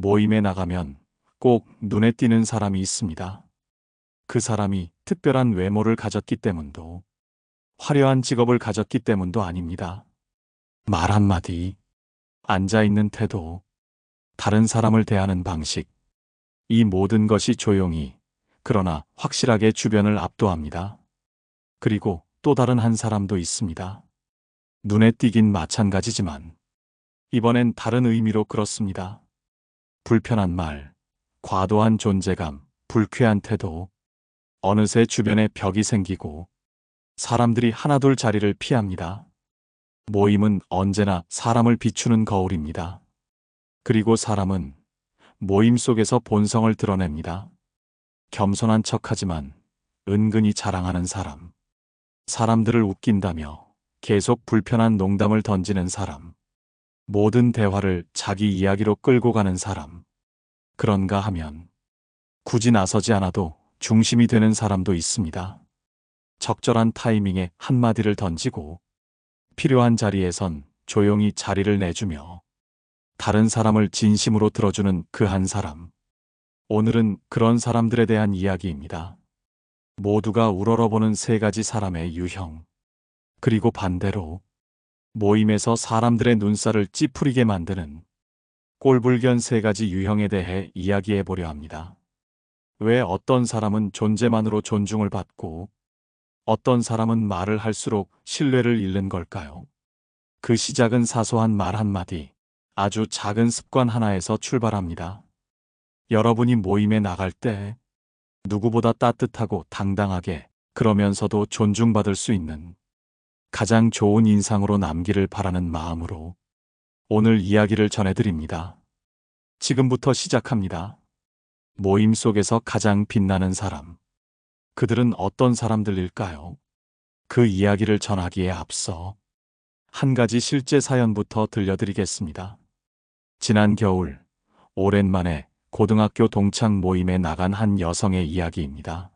모임에 나가면 꼭 눈에 띄는 사람이 있습니다. 그 사람이 특별한 외모를 가졌기 때문도, 화려한 직업을 가졌기 때문도 아닙니다. 말 한마디, 앉아있는 태도, 다른 사람을 대하는 방식, 이 모든 것이 조용히, 그러나 확실하게 주변을 압도합니다. 그리고 또 다른 한 사람도 있습니다. 눈에 띄긴 마찬가지지만, 이번엔 다른 의미로 그렇습니다. 불편한 말, 과도한 존재감, 불쾌한 태도, 어느새 주변에 벽이 생기고 사람들이 하나둘 자리를 피합니다. 모임은 언제나 사람을 비추는 거울입니다. 그리고 사람은 모임 속에서 본성을 드러냅니다. 겸손한 척하지만 은근히 자랑하는 사람, 사람들을 웃긴다며 계속 불편한 농담을 던지는 사람, 모든 대화를 자기 이야기로 끌고 가는 사람, 그런가 하면 굳이 나서지 않아도 중심이 되는 사람도 있습니다. 적절한 타이밍에 한마디를 던지고 필요한 자리에선 조용히 자리를 내주며 다른 사람을 진심으로 들어주는 그 한 사람. 오늘은 그런 사람들에 대한 이야기입니다. 모두가 우러러보는 세 가지 사람의 유형. 그리고 반대로 모임에서 사람들의 눈살을 찌푸리게 만드는 꼴불견 세 가지 유형에 대해 이야기해 보려 합니다. 왜 어떤 사람은 존재만으로 존중을 받고 어떤 사람은 말을 할수록 신뢰를 잃는 걸까요? 그 시작은 사소한 말 한마디, 아주 작은 습관 하나에서 출발합니다. 여러분이 모임에 나갈 때 누구보다 따뜻하고 당당하게, 그러면서도 존중받을 수 있는 가장 좋은 인상으로 남기를 바라는 마음으로 오늘 이야기를 전해드립니다. 지금부터 시작합니다. 모임 속에서 가장 빛나는 사람. 그들은 어떤 사람들일까요? 그 이야기를 전하기에 앞서 한 가지 실제 사연부터 들려드리겠습니다. 지난 겨울, 오랜만에 고등학교 동창 모임에 나간 한 여성의 이야기입니다.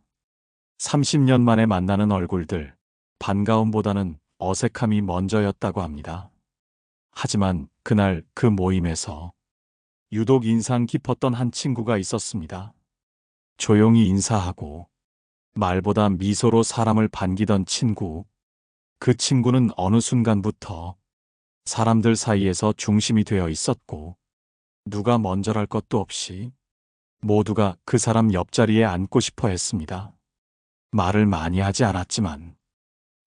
30년 만에 만나는 얼굴들, 반가움보다는 어색함이 먼저였다고 합니다. 하지만 그날 그 모임에서 유독 인상 깊었던 한 친구가 있었습니다. 조용히 인사하고 말보다 미소로 사람을 반기던 친구. 그 친구는 어느 순간부터 사람들 사이에서 중심이 되어 있었고, 누가 먼저랄 것도 없이 모두가 그 사람 옆자리에 앉고 싶어 했습니다. 말을 많이 하지 않았지만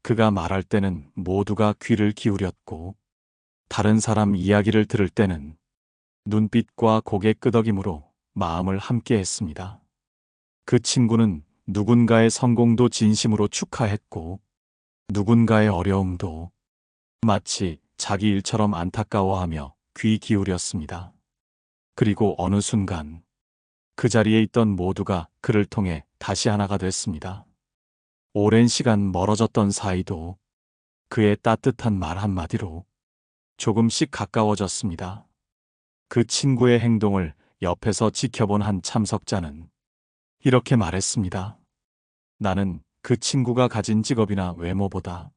그가 말할 때는 모두가 귀를 기울였고, 다른 사람 이야기를 들을 때는 눈빛과 고개 끄덕임으로 마음을 함께 했습니다. 그 친구는 누군가의 성공도 진심으로 축하했고, 누군가의 어려움도 마치 자기 일처럼 안타까워하며 귀 기울였습니다. 그리고 어느 순간 그 자리에 있던 모두가 그를 통해 다시 하나가 됐습니다. 오랜 시간 멀어졌던 사이도 그의 따뜻한 말 한마디로 조금씩 가까워졌습니다. 그 친구의 행동을 옆에서 지켜본 한 참석자는 이렇게 말했습니다. 나는 그 친구가 가진 직업이나 외모보다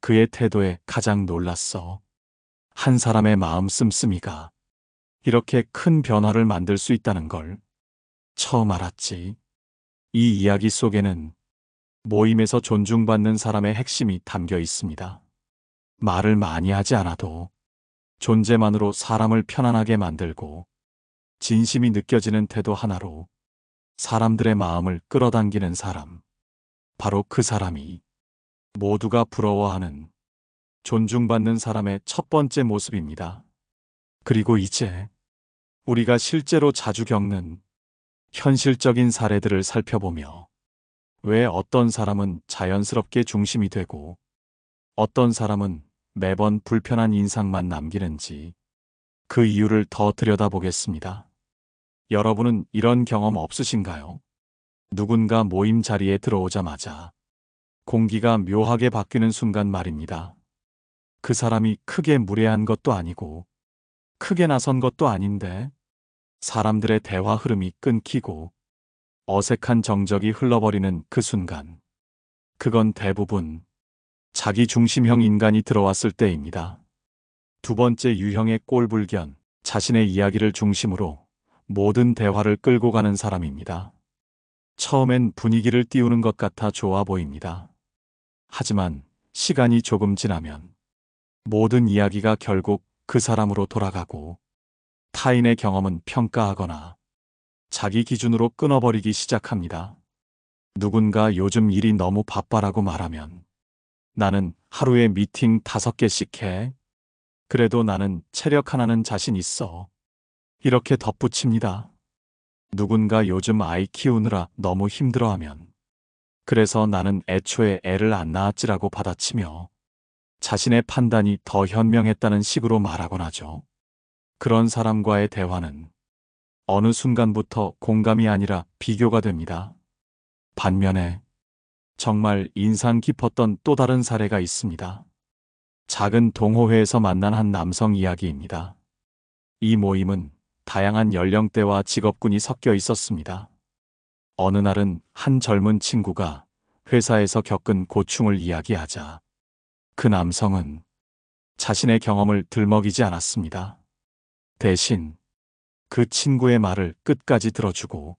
그의 태도에 가장 놀랐어. 한 사람의 마음 씀씀이가 이렇게 큰 변화를 만들 수 있다는 걸 처음 알았지. 이 이야기 속에는 모임에서 존중받는 사람의 핵심이 담겨 있습니다. 말을 많이 하지 않아도 존재만으로 사람을 편안하게 만들고, 진심이 느껴지는 태도 하나로 사람들의 마음을 끌어당기는 사람. 바로 그 사람이 모두가 부러워하는 존중받는 사람의 첫 번째 모습입니다. 그리고 이제 우리가 실제로 자주 겪는 현실적인 사례들을 살펴보며 왜 어떤 사람은 자연스럽게 중심이 되고 어떤 사람은 매번 불편한 인상만 남기는지, 그 이유를 더 들여다보겠습니다. 여러분은 이런 경험 없으신가요? 누군가 모임 자리에 들어오자마자 공기가 묘하게 바뀌는 순간 말입니다. 그 사람이 크게 무례한 것도 아니고 크게 나선 것도 아닌데 사람들의 대화 흐름이 끊기고 어색한 정적이 흘러버리는 그 순간, 그건 대부분 자기 중심형 인간이 들어왔을 때입니다. 두 번째 유형의 꼴불견, 자신의 이야기를 중심으로 모든 대화를 끌고 가는 사람입니다. 처음엔 분위기를 띄우는 것 같아 좋아 보입니다. 하지만 시간이 조금 지나면 모든 이야기가 결국 그 사람으로 돌아가고 타인의 경험은 평가하거나 자기 기준으로 끊어버리기 시작합니다. 누군가 요즘 일이 너무 바빠라고 말하면 나는 하루에 미팅 5개씩 해. 그래도 나는 체력 하나는 자신 있어. 이렇게 덧붙입니다. 누군가 요즘 아이 키우느라 너무 힘들어하면 그래서 나는 애초에 애를 안 낳았지라고 받아치며 자신의 판단이 더 현명했다는 식으로 말하곤 하죠. 그런 사람과의 대화는 어느 순간부터 공감이 아니라 비교가 됩니다. 반면에 정말 인상 깊었던 또 다른 사례가 있습니다. 작은 동호회에서 만난 한 남성 이야기입니다. 이 모임은 다양한 연령대와 직업군이 섞여 있었습니다. 어느 날은 한 젊은 친구가 회사에서 겪은 고충을 이야기하자 그 남성은 자신의 경험을 들먹이지 않았습니다. 대신 그 친구의 말을 끝까지 들어주고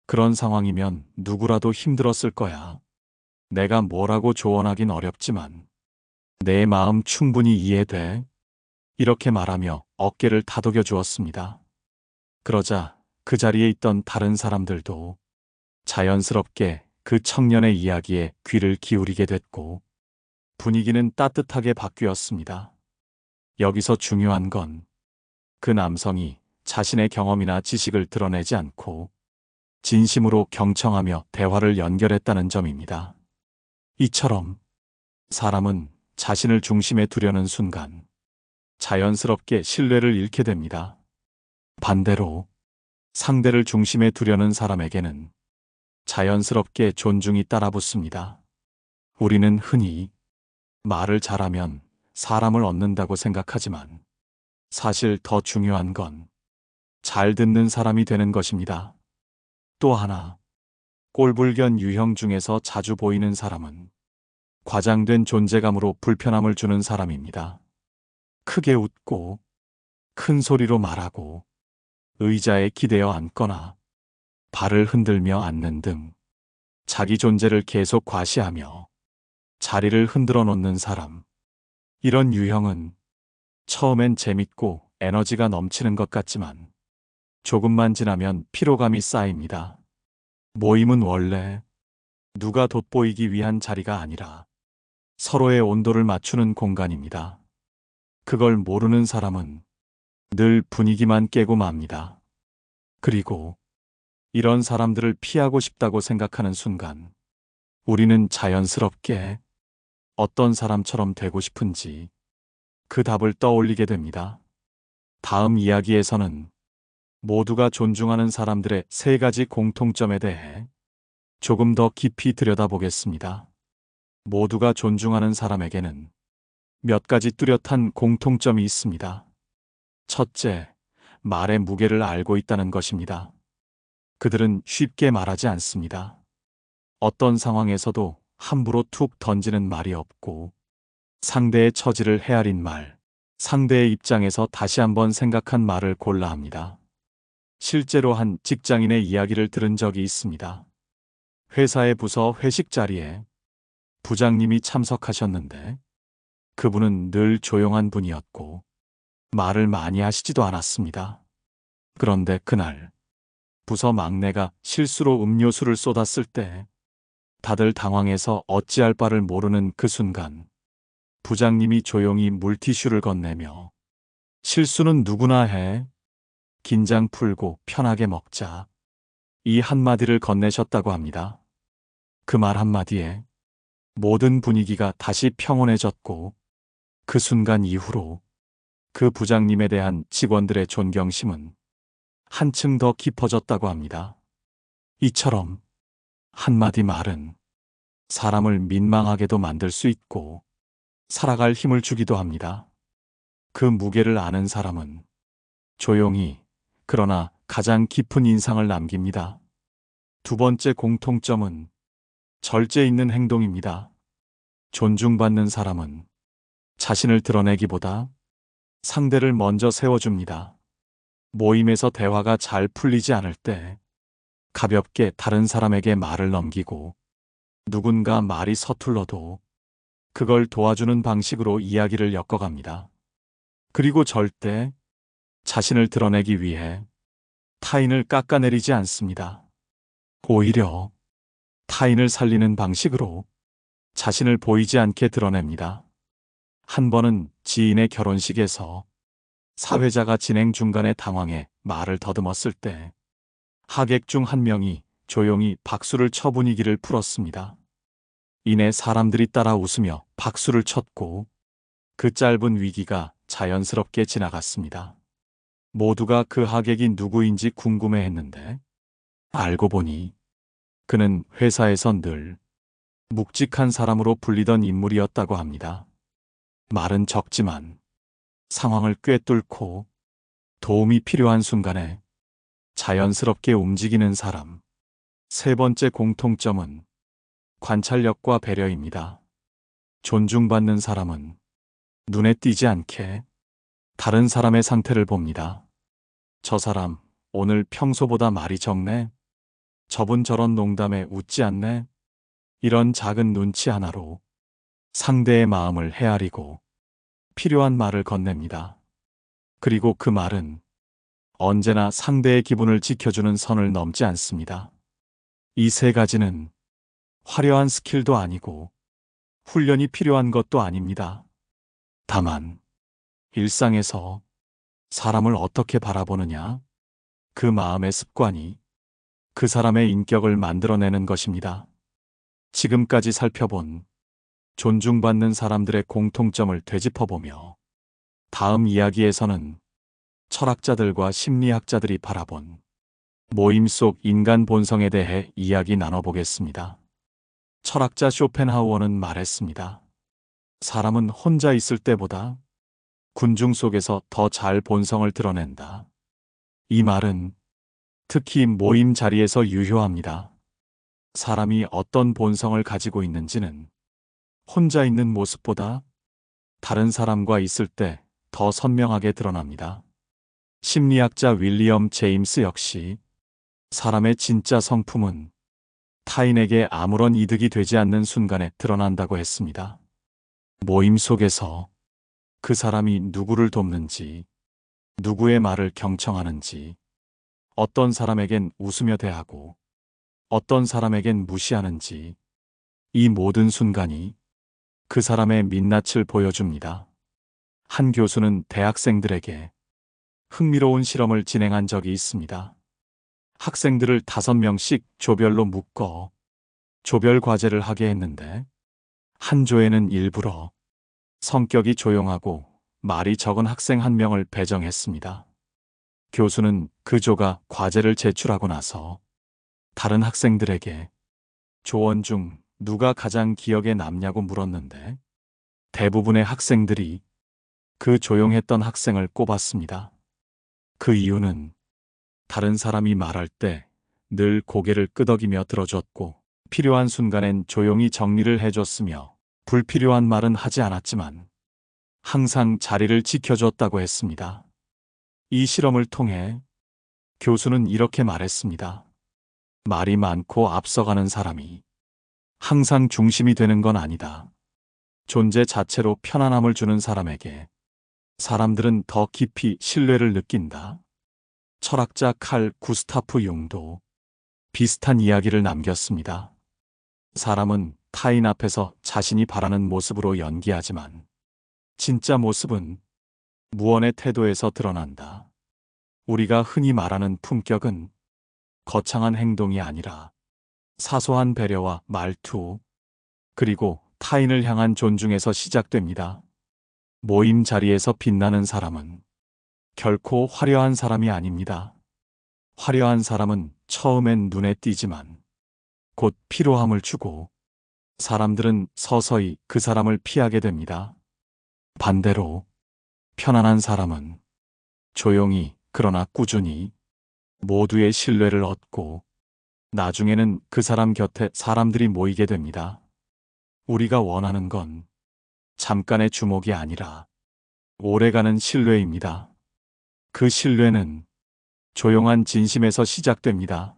그런 상황이면 누구라도 힘들었을 거야. 내가 뭐라고 조언하긴 어렵지만 내 마음 충분히 이해돼. 이렇게 말하며 어깨를 다독여 주었습니다. 그러자 그 자리에 있던 다른 사람들도 자연스럽게 그 청년의 이야기에 귀를 기울이게 됐고 분위기는 따뜻하게 바뀌었습니다. 여기서 중요한 건 그 남성이 자신의 경험이나 지식을 드러내지 않고 진심으로 경청하며 대화를 연결했다는 점입니다. 이처럼 사람은 자신을 중심에 두려는 순간 자연스럽게 신뢰를 잃게 됩니다. 반대로 상대를 중심에 두려는 사람에게는 자연스럽게 존중이 따라붙습니다. 우리는 흔히 말을 잘하면 사람을 얻는다고 생각하지만 사실 더 중요한 건 잘 듣는 사람이 되는 것입니다. 또 하나, 꼴불견 유형 중에서 자주 보이는 사람은 과장된 존재감으로 불편함을 주는 사람입니다. 크게 웃고 큰 소리로 말하고 의자에 기대어 앉거나 발을 흔들며 앉는 등 자기 존재를 계속 과시하며 자리를 흔들어 놓는 사람. 이런 유형은 처음엔 재밌고 에너지가 넘치는 것 같지만 조금만 지나면 피로감이 쌓입니다. 모임은 원래 누가 돋보이기 위한 자리가 아니라 서로의 온도를 맞추는 공간입니다. 그걸 모르는 사람은 늘 분위기만 깨고 맙니다. 그리고 이런 사람들을 피하고 싶다고 생각하는 순간 우리는 자연스럽게 어떤 사람처럼 되고 싶은지 그 답을 떠올리게 됩니다. 다음 이야기에서는 모두가 존중하는 사람들의 3가지 공통점에 대해 조금 더 깊이 들여다보겠습니다. 모두가 존중하는 사람에게는 몇 가지 뚜렷한 공통점이 있습니다. 첫째, 말의 무게를 알고 있다는 것입니다. 그들은 쉽게 말하지 않습니다. 어떤 상황에서도 함부로 툭 던지는 말이 없고 상대의 처지를 헤아린 말, 상대의 입장에서 다시 한번 생각한 말을 골라 합니다. 실제로 한 직장인의 이야기를 들은 적이 있습니다. 회사의 부서 회식 자리에 부장님이 참석하셨는데 그분은 늘 조용한 분이었고 말을 많이 하시지도 않았습니다. 그런데 그날 부서 막내가 실수로 음료수를 쏟았을 때 다들 당황해서 어찌할 바를 모르는 그 순간 부장님이 조용히 물티슈를 건네며 실수는 누구나 해. 긴장 풀고 편하게 먹자. 이 한마디를 건네셨다고 합니다. 그 말 한마디에 모든 분위기가 다시 평온해졌고 그 순간 이후로 그 부장님에 대한 직원들의 존경심은 한층 더 깊어졌다고 합니다. 이처럼 한마디 말은 사람을 민망하게도 만들 수 있고 살아갈 힘을 주기도 합니다. 그 무게를 아는 사람은 조용히 그러나 가장 깊은 인상을 남깁니다. 두 번째 공통점은 절제 있는 행동입니다. 존중받는 사람은 자신을 드러내기보다 상대를 먼저 세워줍니다. 모임에서 대화가 잘 풀리지 않을 때 가볍게 다른 사람에게 말을 넘기고 누군가 말이 서툴러도 그걸 도와주는 방식으로 이야기를 엮어갑니다. 그리고 절대 자신을 드러내기 위해 타인을 깎아내리지 않습니다. 오히려 타인을 살리는 방식으로 자신을 보이지 않게 드러냅니다. 한 번은 지인의 결혼식에서 사회자가 진행 중간에 당황해 말을 더듬었을 때 하객 중 한 명이 조용히 박수를 쳐 분위기를 풀었습니다. 이내 사람들이 따라 웃으며 박수를 쳤고 그 짧은 위기가 자연스럽게 지나갔습니다. 모두가 그 하객이 누구인지 궁금해했는데 알고 보니 그는 회사에서 늘 묵직한 사람으로 불리던 인물이었다고 합니다. 말은 적지만 상황을 꿰뚫고 도움이 필요한 순간에 자연스럽게 움직이는 사람. 세 번째 공통점은 관찰력과 배려입니다. 존중받는 사람은 눈에 띄지 않게 다른 사람의 상태를 봅니다. 저 사람 오늘 평소보다 말이 적네. 저분 저런 농담에 웃지 않네. 이런 작은 눈치 하나로 상대의 마음을 헤아리고 필요한 말을 건넵니다. 그리고 그 말은 언제나 상대의 기분을 지켜주는 선을 넘지 않습니다. 이 세 가지는 화려한 스킬도 아니고 훈련이 필요한 것도 아닙니다. 다만 일상에서 사람을 어떻게 바라보느냐, 그 마음의 습관이 그 사람의 인격을 만들어내는 것입니다. 지금까지 살펴본 존중받는 사람들의 공통점을 되짚어보며 다음 이야기에서는 철학자들과 심리학자들이 바라본 모임 속 인간 본성에 대해 이야기 나눠보겠습니다. 철학자 쇼펜하우어는 말했습니다. 사람은 혼자 있을 때보다 군중 속에서 더 잘 본성을 드러낸다. 이 말은 특히 모임 자리에서 유효합니다. 사람이 어떤 본성을 가지고 있는지는 혼자 있는 모습보다 다른 사람과 있을 때 더 선명하게 드러납니다. 심리학자 윌리엄 제임스 역시 사람의 진짜 성품은 타인에게 아무런 이득이 되지 않는 순간에 드러난다고 했습니다. 모임 속에서 그 사람이 누구를 돕는지, 누구의 말을 경청하는지, 어떤 사람에겐 웃으며 대하고 어떤 사람에겐 무시하는지, 이 모든 순간이 그 사람의 민낯을 보여줍니다. 한 교수는 대학생들에게 흥미로운 실험을 진행한 적이 있습니다. 학생들을 5명씩 조별로 묶어 조별 과제를 하게 했는데 한 조에는 일부러 성격이 조용하고 말이 적은 학생 한 명을 배정했습니다. 교수는 그 조가 과제를 제출하고 나서 다른 학생들에게 조원 중 누가 가장 기억에 남냐고 물었는데 대부분의 학생들이 그 조용했던 학생을 꼽았습니다. 그 이유는 다른 사람이 말할 때 늘 고개를 끄덕이며 들어줬고 필요한 순간엔 조용히 정리를 해줬으며 불필요한 말은 하지 않았지만 항상 자리를 지켜줬다고 했습니다. 이 실험을 통해 교수는 이렇게 말했습니다. 말이 많고 앞서가는 사람이 항상 중심이 되는 건 아니다. 존재 자체로 편안함을 주는 사람에게 사람들은 더 깊이 신뢰를 느낀다. 철학자 칼 구스타프 융도 비슷한 이야기를 남겼습니다. 사람은 타인 앞에서 자신이 바라는 모습으로 연기하지만 진짜 모습은 무언의 태도에서 드러난다. 우리가 흔히 말하는 품격은 거창한 행동이 아니라 사소한 배려와 말투, 그리고 타인을 향한 존중에서 시작됩니다. 모임 자리에서 빛나는 사람은 결코 화려한 사람이 아닙니다. 화려한 사람은 처음엔 눈에 띄지만 곧 피로함을 주고 사람들은 서서히 그 사람을 피하게 됩니다. 반대로 편안한 사람은 조용히 그러나 꾸준히 모두의 신뢰를 얻고 나중에는 그 사람 곁에 사람들이 모이게 됩니다. 우리가 원하는 건 잠깐의 주목이 아니라 오래가는 신뢰입니다. 그 신뢰는 조용한 진심에서 시작됩니다.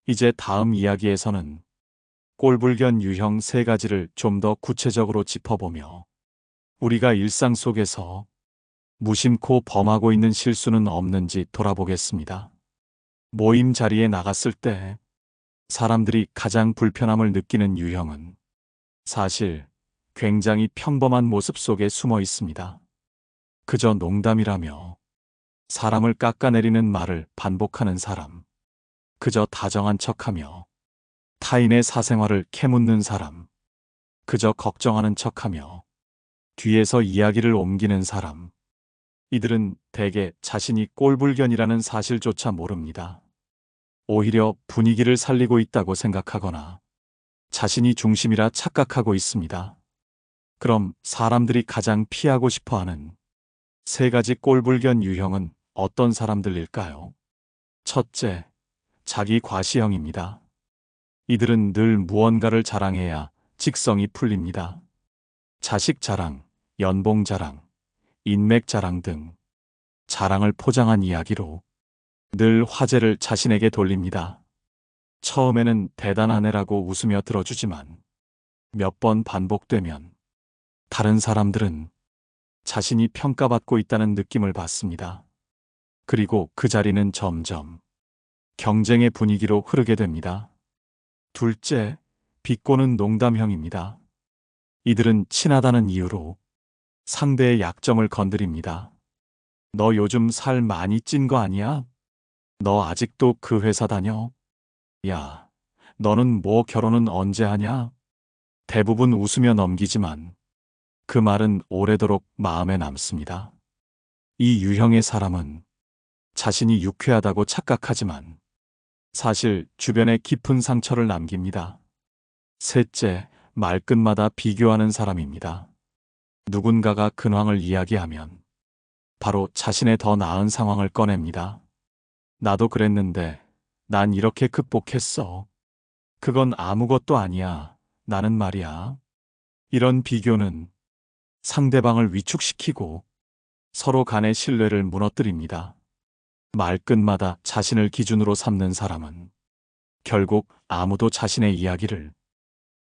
이제 다음 이야기에서는 꼴불견 유형 세 가지를 좀 더 구체적으로 짚어보며 우리가 일상 속에서 무심코 범하고 있는 실수는 없는지 돌아보겠습니다. 모임 자리에 나갔을 때 사람들이 가장 불편함을 느끼는 유형은 사실 굉장히 평범한 모습 속에 숨어 있습니다. 그저 농담이라며 사람을 깎아내리는 말을 반복하는 사람, 그저 다정한 척하며 타인의 사생활을 캐묻는 사람, 그저 걱정하는 척하며 뒤에서 이야기를 옮기는 사람, 이들은 대개 자신이 꼴불견이라는 사실조차 모릅니다. 오히려 분위기를 살리고 있다고 생각하거나 자신이 중심이라 착각하고 있습니다. 그럼 사람들이 가장 피하고 싶어하는 세 가지 꼴불견 유형은 어떤 사람들일까요? 첫째, 자기 과시형입니다. 이들은 늘 무언가를 자랑해야 직성이 풀립니다. 자식 자랑, 연봉 자랑, 인맥 자랑 등 자랑을 포장한 이야기로 늘 화제를 자신에게 돌립니다. 처음에는 대단한 애라고 웃으며 들어주지만 몇 번 반복되면 다른 사람들은 자신이 평가받고 있다는 느낌을 받습니다. 그리고 그 자리는 점점 경쟁의 분위기로 흐르게 됩니다. 둘째, 비꼬는 농담형입니다. 이들은 친하다는 이유로 상대의 약점을 건드립니다. 너 요즘 살 많이 찐 거 아니야? 너 아직도 그 회사 다녀? 야, 너는 뭐 결혼은 언제 하냐? 대부분 웃으며 넘기지만 그 말은 오래도록 마음에 남습니다. 이 유형의 사람은 자신이 유쾌하다고 착각하지만 사실 주변에 깊은 상처를 남깁니다. 셋째, 말끝마다 비교하는 사람입니다. 누군가가 근황을 이야기하면 바로 자신의 더 나은 상황을 꺼냅니다. 나도 그랬는데 난 이렇게 극복했어. 그건 아무것도 아니야. 나는 말이야. 이런 비교는 상대방을 위축시키고 서로 간의 신뢰를 무너뜨립니다. 말끝마다 자신을 기준으로 삼는 사람은 결국 아무도 자신의 이야기를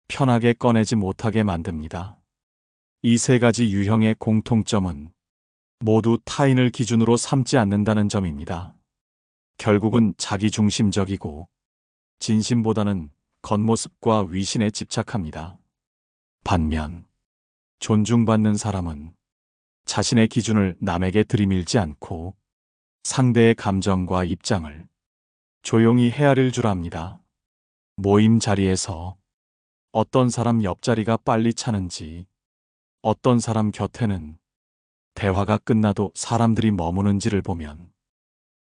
편하게 꺼내지 못하게 만듭니다. 이 세 가지 유형의 공통점은 모두 타인을 기준으로 삼지 않는다는 점입니다. 결국은 자기중심적이고 진심보다는 겉모습과 위신에 집착합니다. 반면 존중받는 사람은 자신의 기준을 남에게 들이밀지 않고 상대의 감정과 입장을 조용히 헤아릴 줄 압니다. 모임 자리에서 어떤 사람 옆자리가 빨리 차는지, 어떤 사람 곁에는 대화가 끝나도 사람들이 머무는지를 보면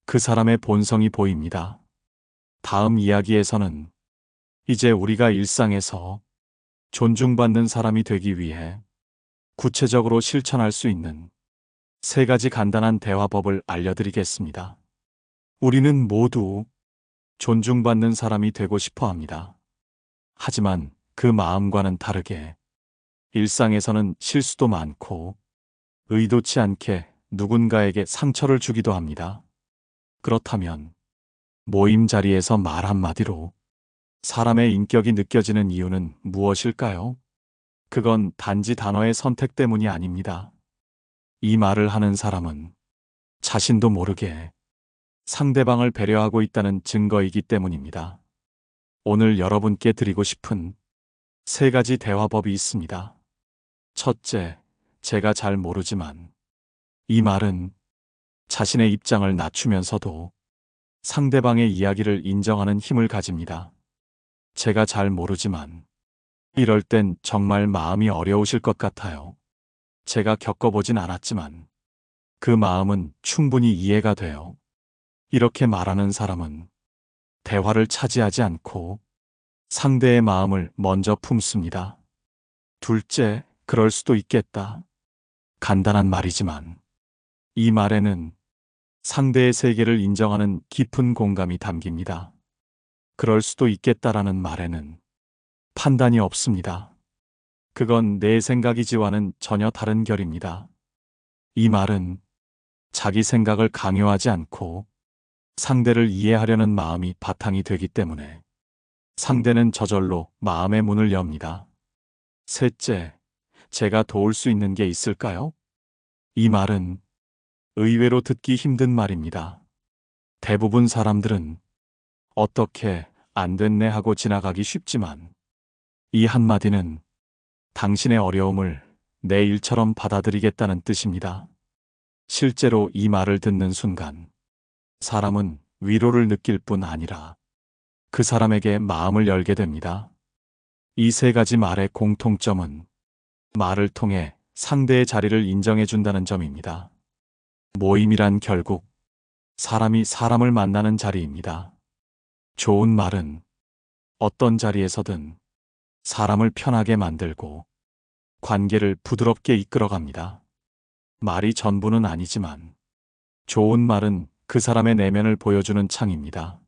그 사람의 본성이 보입니다. 다음 이야기에서는 이제 우리가 일상에서 존중받는 사람이 되기 위해 구체적으로 실천할 수 있는 세 가지 간단한 대화법을 알려드리겠습니다. 우리는 모두 존중받는 사람이 되고 싶어 합니다. 하지만 그 마음과는 다르게 일상에서는 실수도 많고 의도치 않게 누군가에게 상처를 주기도 합니다. 그렇다면 모임 자리에서 말 한마디로 사람의 인격이 느껴지는 이유는 무엇일까요? 그건 단지 단어의 선택 때문이 아닙니다. 이 말을 하는 사람은 자신도 모르게 상대방을 배려하고 있다는 증거이기 때문입니다. 오늘 여러분께 드리고 싶은 세 가지 대화법이 있습니다. 첫째, 제가 잘 모르지만. 이 말은 자신의 입장을 낮추면서도 상대방의 이야기를 인정하는 힘을 가집니다. 제가 잘 모르지만 이럴 땐 정말 마음이 어려우실 것 같아요. 제가 겪어보진 않았지만 그 마음은 충분히 이해가 돼요. 이렇게 말하는 사람은 대화를 차지하지 않고 상대의 마음을 먼저 품습니다. 둘째, 그럴 수도 있겠다. 간단한 말이지만 이 말에는 상대의 세계를 인정하는 깊은 공감이 담깁니다. 그럴 수도 있겠다라는 말에는 판단이 없습니다. 그건 내 생각이지와는 전혀 다른 결입니다. 이 말은 자기 생각을 강요하지 않고 상대를 이해하려는 마음이 바탕이 되기 때문에 상대는 저절로 마음의 문을 엽니다. 셋째, 제가 도울 수 있는 게 있을까요? 이 말은 의외로 듣기 힘든 말입니다. 대부분 사람들은 어떻게 안 됐네 하고 지나가기 쉽지만 이 한마디는 당신의 어려움을 내 일처럼 받아들이겠다는 뜻입니다. 실제로 이 말을 듣는 순간 사람은 위로를 느낄 뿐 아니라 그 사람에게 마음을 열게 됩니다. 이 세 가지 말의 공통점은 말을 통해 상대의 자리를 인정해 준다는 점입니다. 모임이란 결국 사람이 사람을 만나는 자리입니다. 좋은 말은 어떤 자리에서든 사람을 편하게 만들고 관계를 부드럽게 이끌어갑니다. 말이 전부는 아니지만 좋은 말은 그 사람의 내면을 보여주는 창입니다.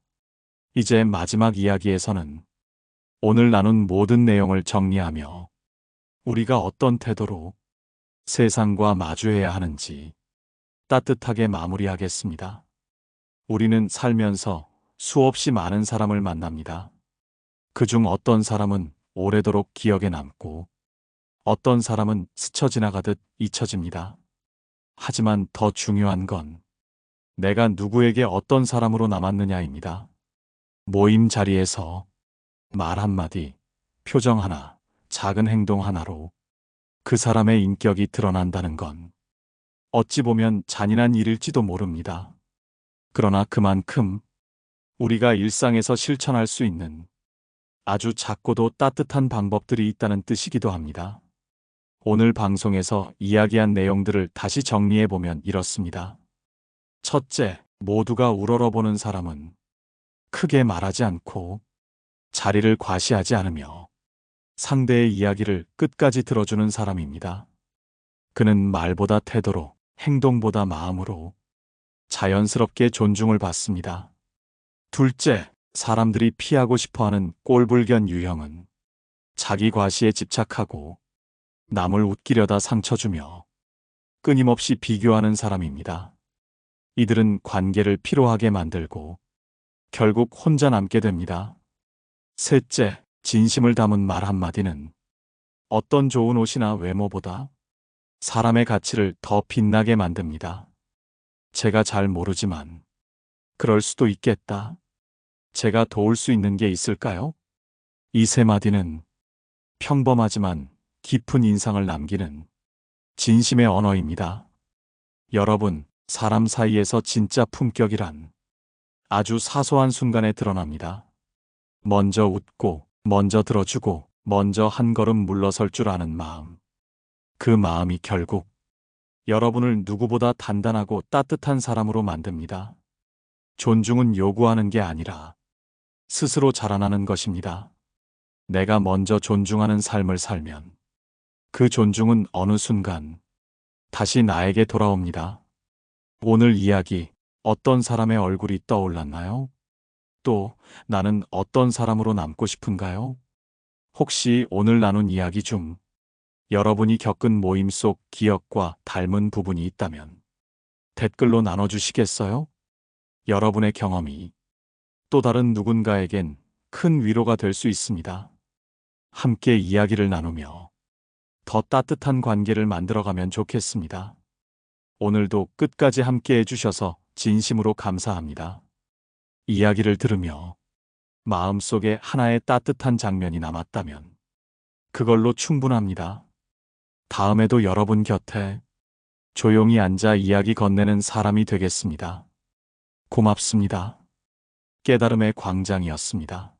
이제 마지막 이야기에서는 오늘 나눈 모든 내용을 정리하며 우리가 어떤 태도로 세상과 마주해야 하는지 따뜻하게 마무리하겠습니다. 우리는 살면서 수없이 많은 사람을 만납니다. 그중 어떤 사람은 오래도록 기억에 남고 어떤 사람은 스쳐 지나가듯 잊혀집니다. 하지만 더 중요한 건 내가 누구에게 어떤 사람으로 남았느냐입니다. 모임 자리에서 말 한마디, 표정 하나, 작은 행동 하나로 그 사람의 인격이 드러난다는 건 어찌 보면 잔인한 일일지도 모릅니다. 그러나 그만큼 우리가 일상에서 실천할 수 있는 아주 작고도 따뜻한 방법들이 있다는 뜻이기도 합니다. 오늘 방송에서 이야기한 내용들을 다시 정리해보면 이렇습니다. 첫째, 모두가 우러러보는 사람은 크게 말하지 않고 자리를 과시하지 않으며 상대의 이야기를 끝까지 들어주는 사람입니다. 그는 말보다 태도로, 행동보다 마음으로 자연스럽게 존중을 받습니다. 둘째, 사람들이 피하고 싶어하는 꼴불견 유형은 자기 과시에 집착하고 남을 웃기려다 상처 주며 끊임없이 비교하는 사람입니다. 이들은 관계를 피로하게 만들고 결국 혼자 남게 됩니다. 셋째, 진심을 담은 말 한마디는 어떤 좋은 옷이나 외모보다 사람의 가치를 더 빛나게 만듭니다. 제가 잘 모르지만 그럴 수도 있겠다. 제가 도울 수 있는 게 있을까요? 이 세 마디는 평범하지만 깊은 인상을 남기는 진심의 언어입니다. 여러분, 사람 사이에서 진짜 품격이란 아주 사소한 순간에 드러납니다. 먼저 웃고, 먼저 들어주고, 먼저 한 걸음 물러설 줄 아는 마음. 그 마음이 결국 여러분을 누구보다 단단하고 따뜻한 사람으로 만듭니다. 존중은 요구하는 게 아니라 스스로 자라나는 것입니다. 내가 먼저 존중하는 삶을 살면 그 존중은 어느 순간 다시 나에게 돌아옵니다. 오늘 이야기, 어떤 사람의 얼굴이 떠올랐나요? 또 나는 어떤 사람으로 남고 싶은가요? 혹시 오늘 나눈 이야기 중 여러분이 겪은 모임 속 기억과 닮은 부분이 있다면 댓글로 나눠주시겠어요? 여러분의 경험이 또 다른 누군가에겐 큰 위로가 될 수 있습니다. 함께 이야기를 나누며 더 따뜻한 관계를 만들어가면 좋겠습니다. 오늘도 끝까지 함께 해주셔서 진심으로 감사합니다. 이야기를 들으며 마음속에 하나의 따뜻한 장면이 남았다면 그걸로 충분합니다. 다음에도 여러분 곁에 조용히 앉아 이야기 건네는 사람이 되겠습니다. 고맙습니다. 깨달음의 광장이었습니다.